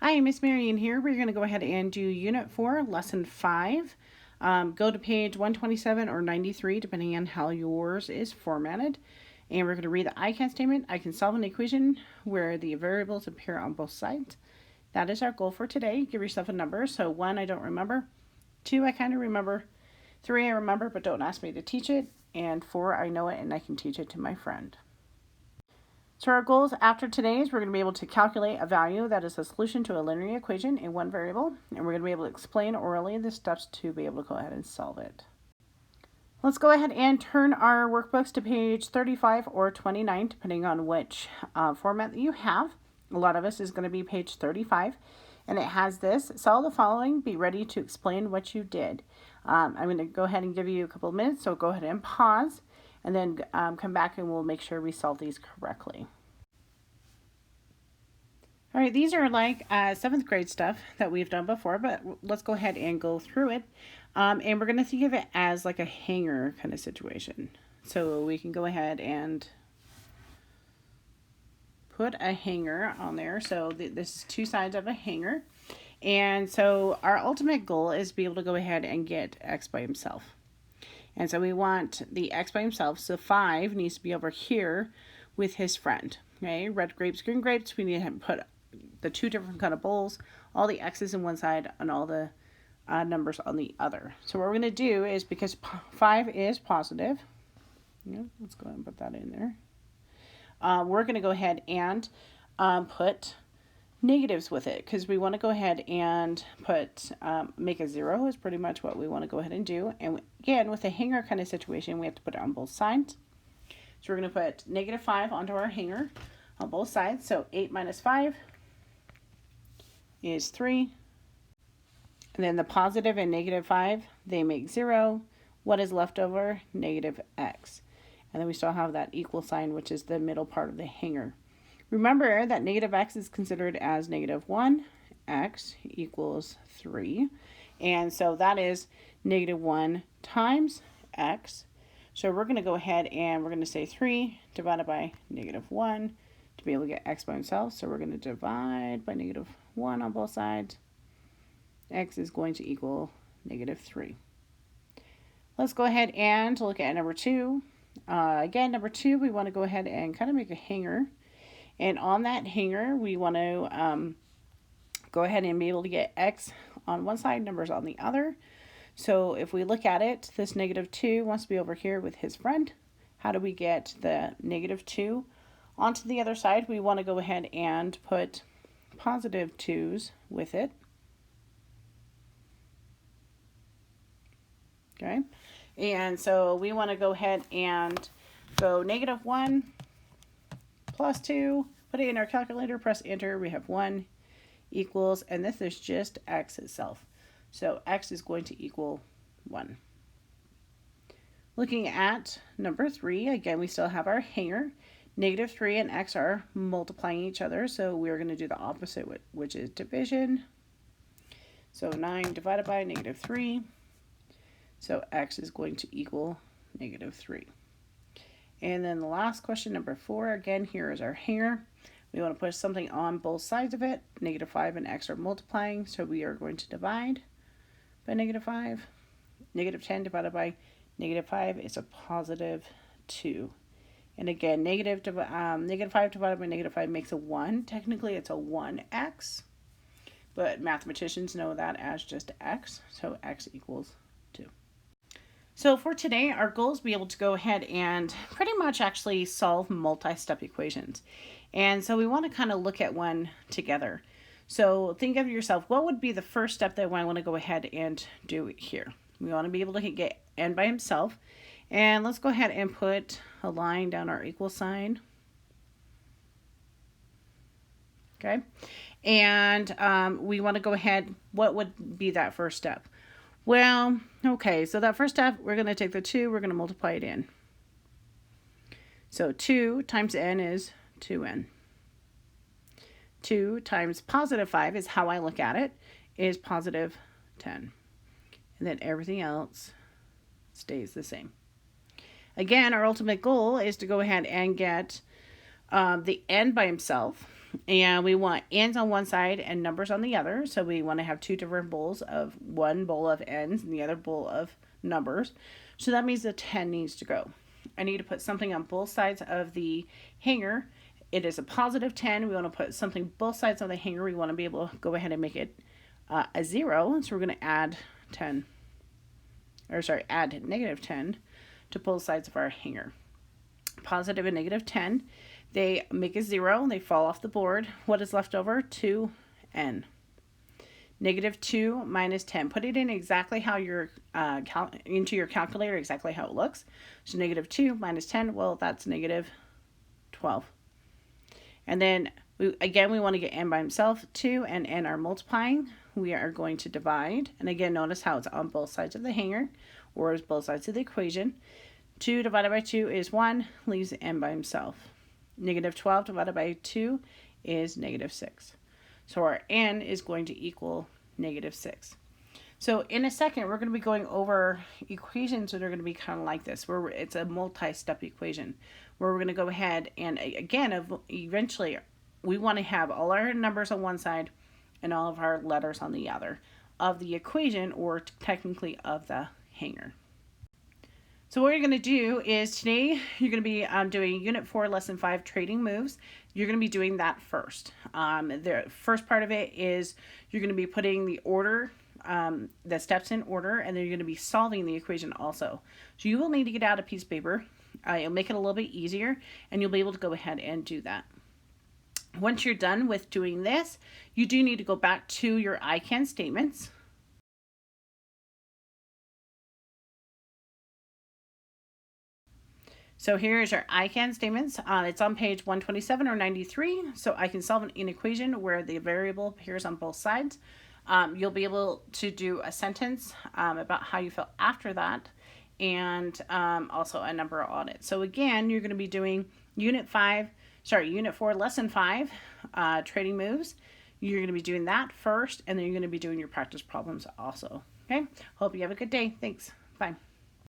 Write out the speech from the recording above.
Hi, Miss Marion here. We're going to go ahead and do Unit 4, Lesson 5. Go to page 127 or 93, depending on how yours is formatted. And we're going to read the I can statement. I can solve an equation where the variables appear on both sides. That is our goal for today. Give yourself a number. So 1, I don't remember. 2, I kind of remember. 3, I remember, but don't ask me to teach it. And 4, I know it and I can teach it to my friend. So our goals after today is we're going to be able to calculate a value that is a solution to a linear equation in one variable, and we're going to be able to explain orally the steps to be able to go ahead and solve it. Let's go ahead and turn our workbooks to page 35 or 29, depending on which format that you have. A lot of us is going to be page 35, and it has this. Solve the following. Be ready to explain what you did. I'm going to go ahead and give you a couple of minutes, so go ahead and pause. And then come back and we'll make sure we solve these correctly. All right, these are like 7th grade stuff that we've done before, but let's go ahead and go through it. And we're going to think of it as like a hanger kind of situation. So we can go ahead and put a hanger on there. So this is 2 sides of a hanger. And so our ultimate goal is to be able to go ahead and get x by himself. And so we want the x by himself, so 5 needs to be over here with his friend. Okay, red grapes, green grapes, we need to put the 2 different kind of bowls, all the x's in one side and all the numbers on the other. So what we're going to do is, because 5 is positive, let's go ahead and put that in there. We're going to go ahead and put negatives with it, because we want to go ahead and put make a 0 is pretty much what we want to go ahead and do. And again, with a hanger kind of situation, we have to put it on both sides. So we're going to put -5 onto our hanger on both sides. So 8 minus 5 is 3. And then the positive and -5, they make 0. What is left over? -x. And then we still have that equal sign, which is the middle part of the hanger. Remember that -x is considered as -1, x equals 3. And so that is -1 times x. So we're going to go ahead and we're going to say 3 divided by -1 to be able to get x by itself. So we're going to divide by -1 on both sides. X is going to equal -3. Let's go ahead and look at number 2. Again, number 2, we want to go ahead and kind of make a hanger. And on that hanger, we want to go ahead and be able to get x on one side, numbers on the other. So if we look at it, this -2 wants to be over here with his friend. How do we get the -2 onto the other side? We want to go ahead and put positive 2's with it. Okay, and so we want to go ahead and go -1 plus 2, put it in our calculator, press enter, we have 1 equals, and this is just x itself. So x is going to equal 1. Looking at number 3, again, we still have our hanger. -3 and x are multiplying each other, so we're going to do the opposite, which is division. So 9 divided by -3. So x is going to equal -3. And then the last question, number 4, again, here is our hanger. We want to put something on both sides of it. -5 and x are multiplying, so we are going to divide by -5. -10 divided by -5 is a positive 2. And again, -5 divided by -5 makes a 1. Technically, it's a 1x, but mathematicians know that as just x, so x equals 2. So for today, our goal is to be able to go ahead and pretty much actually solve multi-step equations. And so we want to kind of look at one together. So think of yourself, what would be the first step that I want to go ahead and do here? We want to be able to get n by himself. And let's go ahead and put a line down our equal sign. Okay. And we want to go ahead, what would be that first step? Well, okay, so that first step, we're going to take the 2, we're going to multiply it in. So 2 times n is 2n. 2 times +5 is how I look at it, is +10. And then everything else stays the same. Again, our ultimate goal is to go ahead and get the n by himself. And we want ends on one side and numbers on the other. So we want to have two different bowls of one bowl of ends and the other bowl of numbers. So that means the 10 needs to go. I need to put something on both sides of the hanger. It is a positive 10. We want to put something both sides of the hanger. We want to be able to go ahead and make it a 0. So we're going to add 10. Add negative 10 to both sides of our hanger. Positive and negative 10. They make a 0. They fall off the board. What is left over? 2n. Negative 2 minus 10. Put it in exactly how your into your calculator, exactly how it looks. So negative 2 minus 10, well, that's negative 12. And then, we want to get n by himself. 2 and n are multiplying. We are going to divide. And again, notice how it's on both sides of the hanger, or is both sides of the equation. 2 divided by 2 is 1, leaves n by himself. Negative 12 divided by 2 is negative 6. So our n is going to equal negative 6. So in a second, we're going to be going over equations that are going to be kind of like this, where it's a multi-step equation, where we're going to go ahead and, again, eventually, we want to have all our numbers on one side and all of our letters on the other of the equation, or technically of the hanger. So what you're going to do is today you're going to be doing Unit 4, Lesson 5, Trading Moves. You're going to be doing that first. The first part of it is you're going to be putting the order, the steps in order, and then you're going to be solving the equation also. So you will need to get out a piece of paper. It'll make it a little bit easier, and you'll be able to go ahead and do that. Once you're done with doing this, you do need to go back to your I can statements. So here's your I can statements. It's on page 127 or 93. So I can solve an equation where the variable appears on both sides. You'll be able to do a sentence about how you felt after that, and also a number on it. So again, you're going to be doing Unit 4, Lesson 5, Trading Moves. You're going to be doing that first, and then you're going to be doing your practice problems also. Okay? Hope you have a good day. Thanks. Bye.